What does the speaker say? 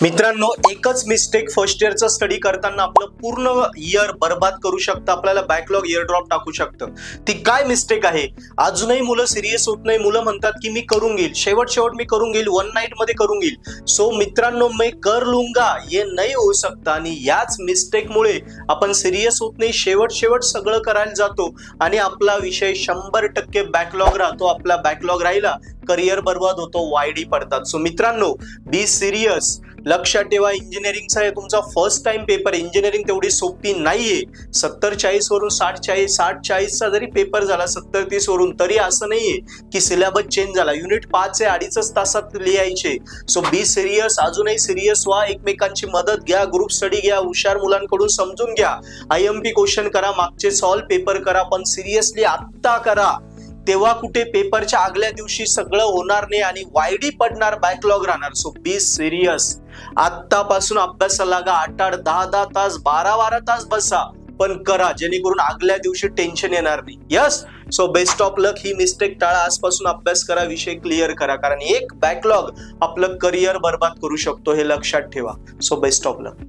मित्रांनो, एकच mistake first इयरचा study करताना आपलं पूर्ण इयर बर्बाद करू शकतं, आपल्याला बॅकलॉग इयर ड्रॉप टाकू शकतं. ती काय मिस्टेक आहे? अजूनही मुलं सिरियस होत नाही. मुलं म्हणतात की मी करून घेईल, शेवट मी करून घेईल, वन नाईट मध्ये करून घेईल. सो मित्रांनो, मैं कर लूंगा ये नाही होऊ शकतं. आणि याच मिस्टेकमुळे आपण सिरियस होत नाही, शेवट सगळं करायला जातो आणि आपला विषय 100% बॅकलॉग राहतो. आपला बॅकलॉग राहिला, करिअर बर्बाद होतो, वायडी पडतात. सो मित्रांनो, बी सिरियस. लक्षात ठेवा, इंजिनिअरिंगचा आहे तुमचा फर्स्ट टाइम पेपर. इंजिनिअरिंग तेवढी सोपी नाहीये. 70-40 वरून 60-40 जरी पेपर झाला 70-30 वरून, तरी असं नाहीये की सिलेबस चेंज झाला. युनिट 5 आहे, 2.5 तासात लिहायचे. So be serious. अजूनही सिरियस व्हा, एकमेकांची मदत घ्या, ग्रुप स्टडी घ्या, हुशार मुलांकडून समजून घ्या, IMP क्वेश्चन करा, मागचे सॉल्व पेपर करा, पण सिरियसली आत्ता करा. तेव्हा कुठे पेपरच्या आगल्या दिवशी सगळं होणार नाही आणि वायडी पडणार, बॅकलॉग राहणार. So be serious. आत्तापासून अभ्यासाला लागा. 8-8, 10-10 तास, 12-12 तास बसा, पण करा, जेणेकरून आगल्या दिवशी टेन्शन येणार नाही. Yes. So best of luck. He mistake टाळा. आजपासून अभ्यास करा, विषय क्लिअर करा, कारण एक बॅकलॉग आपलं करिअर बर्बाद करू शकतो, हे लक्षात ठेवा. So best of luck.